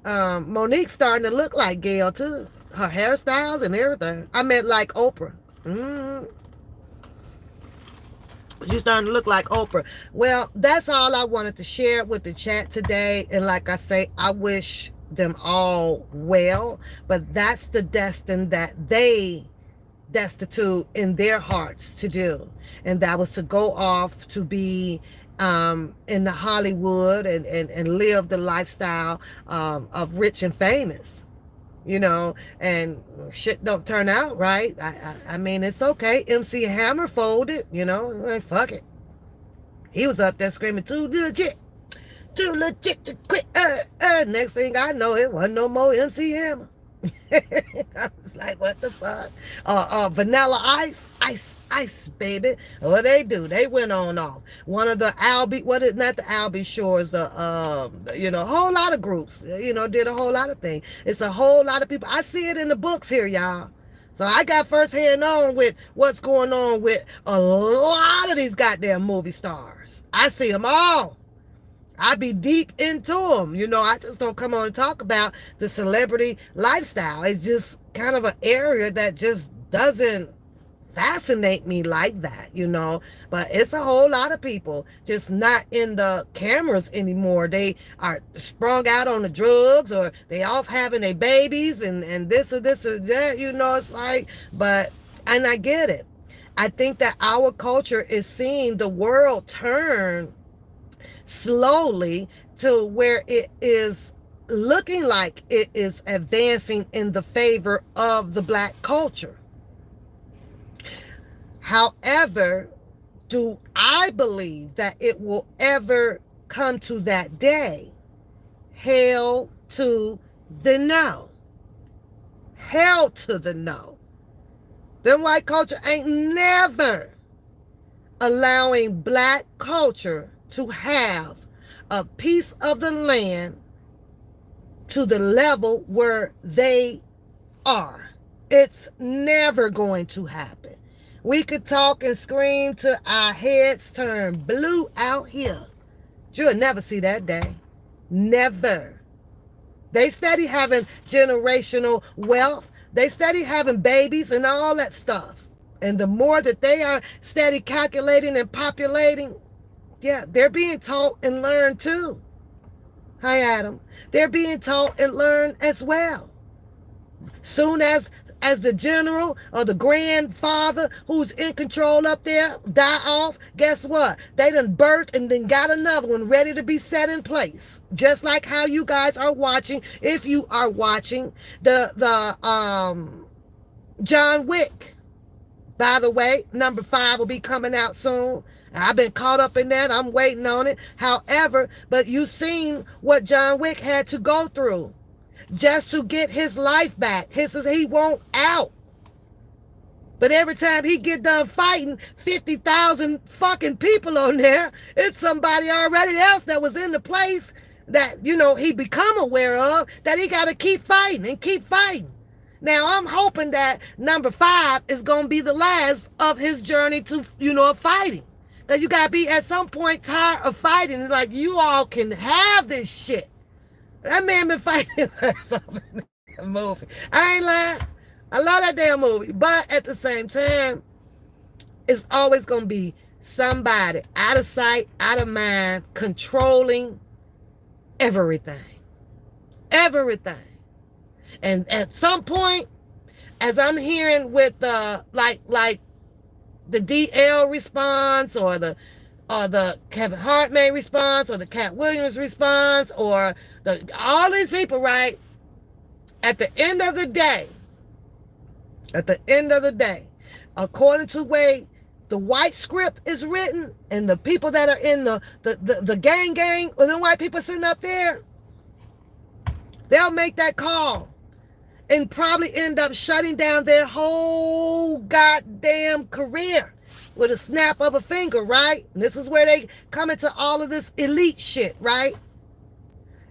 Monique's starting to look like Gail too. Her hairstyles and everything. I meant like Oprah. She's starting to look like Oprah. Well, that's all I wanted to share with the chat today. And like I say, I wish them all well. But that's the destiny that they destitute in their hearts to do. And that was to go off to be in the Hollywood and live the lifestyle of rich and famous. You know, and shit don't turn out right. I mean, it's okay. MC Hammer folded, you know, like, fuck it. He was up there screaming, too legit to quit. Next thing I know, it wasn't no more MC Hammer. I was like, what the fuck? Vanilla Ice, baby. What they do? They went on off. One of the not the Albie Shores, you know, a whole lot of groups, you know, did a whole lot of things. It's a whole lot of people. I see it in the books here, y'all. So I got first hand on with what's going on with a lot of these goddamn movie stars. I see them all. I be deep into them. You know, I just don't come on and talk about the celebrity lifestyle. It's just kind of an area that just doesn't fascinate me like that, you know. But it's a whole lot of people just not in the cameras anymore. They are sprung out on the drugs, or they off having their babies and this or that, you know. It's like, and I get it. I think that our culture is seeing the world turn slowly to where it is looking like it is advancing in the favor of the black culture. However, do I believe that it will ever come to that day? Hell to the no. Hell to the no. Them white culture ain't never allowing black culture to have a piece of the land to the level where they are. It's never going to happen. We could talk and scream till our heads turn blue out here. You'll never see that day. Never. They steady having generational wealth. They steady having babies and all that stuff. And the more that they are steady calculating and populating, yeah, they're being taught and learned too. Hi, Adam. They're being taught and learned as well. Soon as the general or the grandfather who's in control up there die off, guess what? They done birthed and then got another one ready to be set in place. Just like how you guys are watching, if you are watching the John Wick. By the way, number 5 will be coming out soon. I've been caught up in that. I'm waiting on it. However, but you seen what John Wick had to go through just to get his life back. He won't out. But every time he get done fighting 50,000 fucking people on there, it's somebody already else that was in the place that, you know, he become aware of, that he got to keep fighting and keep fighting. Now, I'm hoping that number 5 is going to be the last of his journey to, fighting. That you got to be at some point tired of fighting. It's like, you all can have this shit. That man been fighting his ass off in that movie. I ain't lying. I love that damn movie. But at the same time, it's always going to be somebody out of sight, out of mind, controlling everything. Everything. And at some point, as I'm hearing with like the DL response or the Kevin Hartman response or the Cat Williams response or all these people, right? At the end of the day, according to the way the white script is written and the people that are in the gang or the white people sitting up there, they'll make that call and probably end up shutting down their whole goddamn career with a snap of a finger, right? And this is where they come into all of this elite shit, right?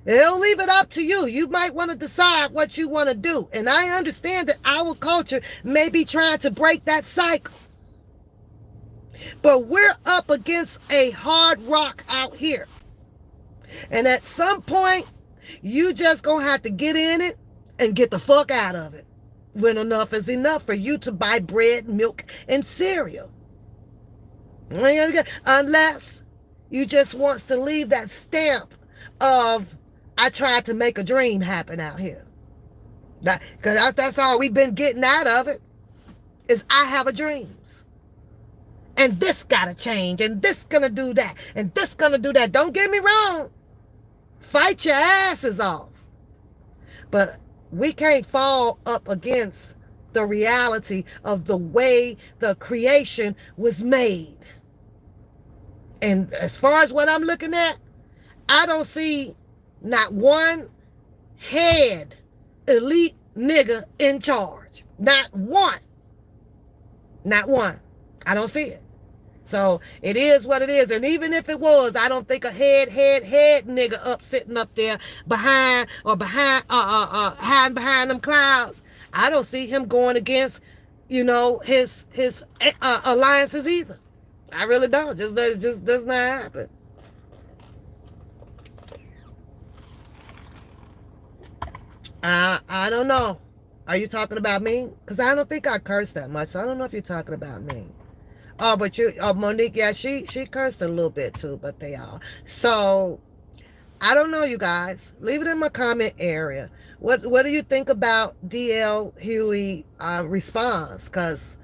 They'll leave it up to you. You might want to decide what you want to do. And I understand that our culture may be trying to break that cycle. But we're up against a hard rock out here. And at some point, you just gonna have to get in it and get the fuck out of it when enough is enough for you to buy bread, milk, and cereal. Unless you just wants to leave that stamp of, I tried to make a dream happen out here. Because that's all we've been getting out of it, is I have a dreams. And this gotta change, and this gonna do that, and this gonna do that. Don't get me wrong. Fight your asses off. But we can't fall up against the reality of the way the creation was made. And as far as what I'm looking at, I don't see not one head elite nigga in charge. Not one. Not one. I don't see it. So it is what it is. And even if it was, I don't think a head nigga sitting up there hiding behind them clouds. I don't see him going against, his alliances either. I really don't. Just does not happen. I don't know. Are you talking about me? Because I don't think I cursed that much. So I don't know if you're talking about me. Oh, but Monique, yeah, she cursed a little bit too, but they all. So, I don't know, you guys. Leave it in my comment area. What do you think about DL Hughes' response? Because,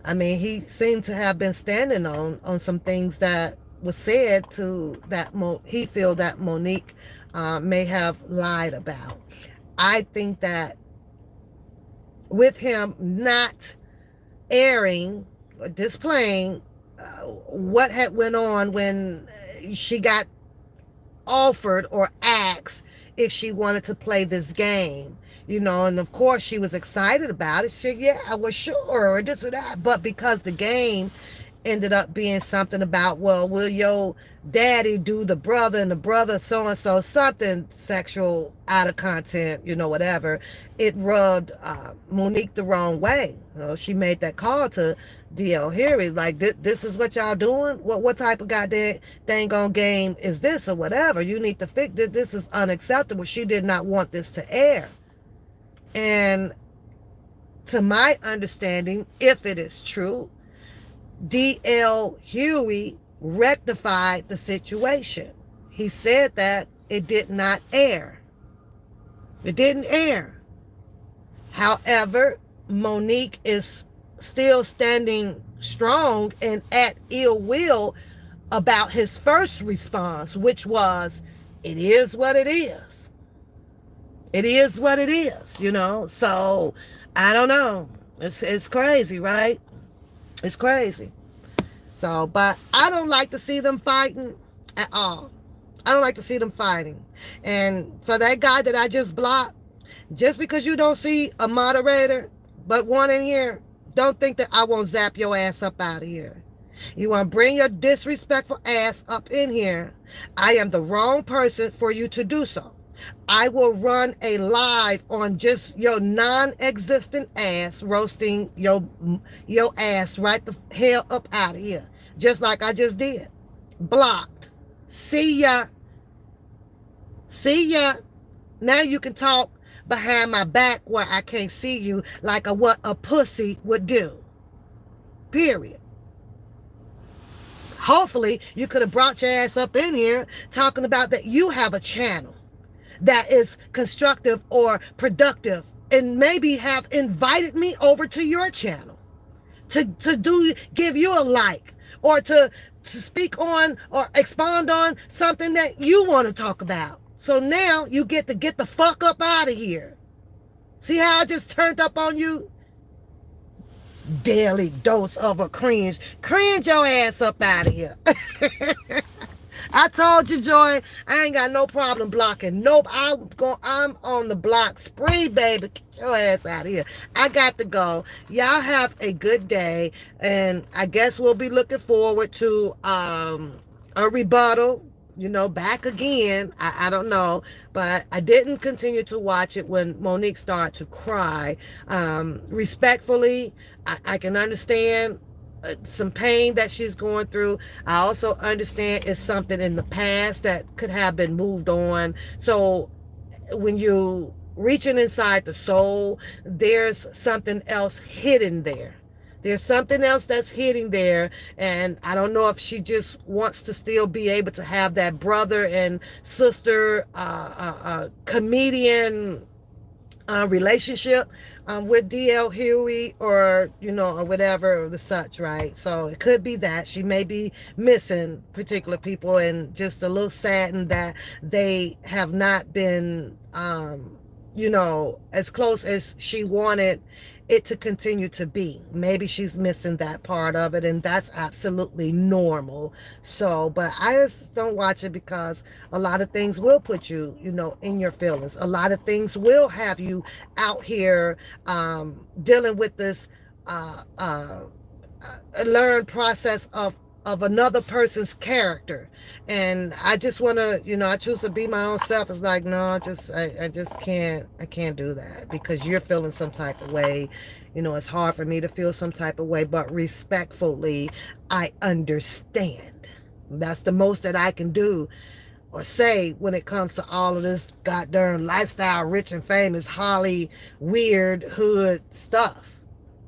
I mean, he seemed to have been standing on some things that was said to that he feel that Monique may have lied about. I think that with him not airing, displaying what had went on when she got offered or asked if she wanted to play this game, and of course she was excited about it. She, yeah, well, sure, or this or that. But because the game ended up being something about, well, will your daddy do the brother and the brother so-and-so, something sexual out of content, whatever, it rubbed Monique the wrong way. She made that call to DL Hughes, like, this is what y'all doing? What type of goddamn dang on game is this or whatever? You need to fix this. This is unacceptable. She did not want this to air. And to my understanding, if it is true, DL Hughes rectified the situation. He said that it did not air. It didn't air. However, Monique is still standing strong and at ill will about his first response, which was, it is what it is. It is what it is, So, I don't know. It's crazy, right? It's crazy. So, but I don't like to see them fighting at all. I don't like to see them fighting. And for that guy that I just blocked, just because you don't see a moderator but one in here, don't think that I won't zap your ass up out of here. You want to bring your disrespectful ass up in here, I am the wrong person for you to do so. I will run a live on just your non-existent ass, roasting your ass right the hell up out of here. Just like I just did. Blocked. See ya. See ya. Now you can talk behind my back where I can't see you like what a pussy would do. Period. Hopefully, you could have brought your ass up in here talking about that you have a channel that is constructive or productive, and maybe have invited me over to your channel to give you a like, or to speak on or expand on something that you want to talk about. So now you get to get the fuck up out of here. See how I just turned up on you? Daily dose of a cringe. Cringe your ass up out of here. I told you, Joy, I ain't got no problem blocking. Nope, I'm on the block spree, baby. Get your ass out of here. I got to go. Y'all have a good day, and I guess we'll be looking forward to a rebuttal. Back again. I don't know, but I didn't continue to watch it when Monique started to cry. Respectfully, I can understand some pain that she's going through. I also understand it's something in the past that could have been moved on. So when you reaching inside the soul, there's something else hidden there. There's something else that's hidden there, and I don't know if she just wants to still be able to have that brother and sister comedian relationship with DL Huey, or or whatever the such, right? So it could be that she may be missing particular people, and just a little saddened that they have not been as close as she wanted it to continue to be. Maybe she's missing that part of it, and that's absolutely normal. So, but I just don't watch it because a lot of things will put you, in your feelings. A lot of things will have you out here dealing with this learned process of another person's character. And I just want to, I choose to be my own self. It's like, no, I just can't do that because you're feeling some type of way. It's hard for me to feel some type of way, but respectfully, I understand. That's the most that I can do or say when it comes to all of this goddamn lifestyle, rich and famous, Holly, weird hood stuff.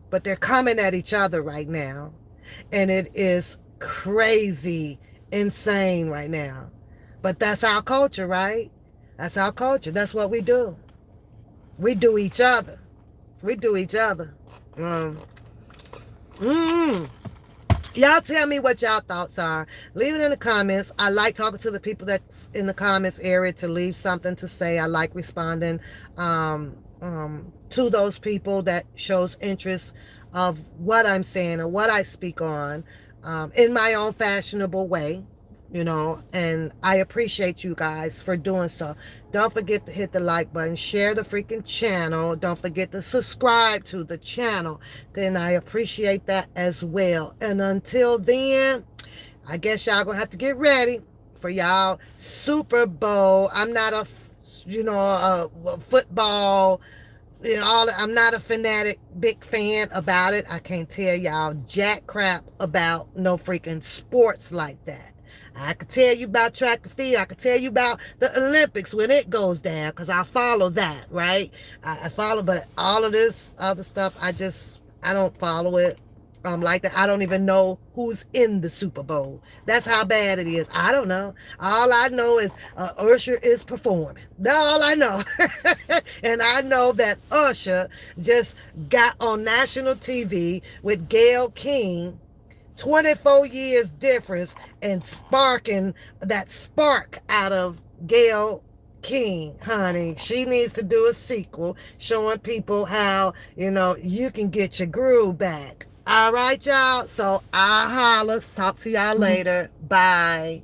But they're coming at each other right now, and it is crazy, insane right now. But that's our culture, right? That's our culture. That's what we do. We do each other. We do each other. Y'all tell me what y'all thoughts are. Leave it in the comments. I like talking to the people that's in the comments area to leave something to say. I like responding to those people that shows interest of what I'm saying or what I speak on in my own fashionable way, and I appreciate you guys for doing so. Don't forget to hit the like button, share the freaking channel. Don't forget to subscribe to the channel. Then I appreciate that as well. And until then, I guess y'all gonna have to get ready for y'all Super Bowl. I'm not a football, I'm not a fanatic, big fan about it. I can't tell y'all jack crap about no freaking sports like that. I could tell you about track and field. I could tell you about the Olympics when it goes down, because I follow that, right? I follow, but all of this other stuff, I don't follow it like that. I don't even know who's in the Super Bowl. That's how bad it is. I don't know. All I know is Usher is performing. That's all I know. And I know that Usher just got on national TV with Gayle King, 24 years difference, and sparking that spark out of Gayle King, honey. She needs to do a sequel showing people how, you can get your groove back. All right, y'all. So I'll holler. Talk to y'all later. Bye.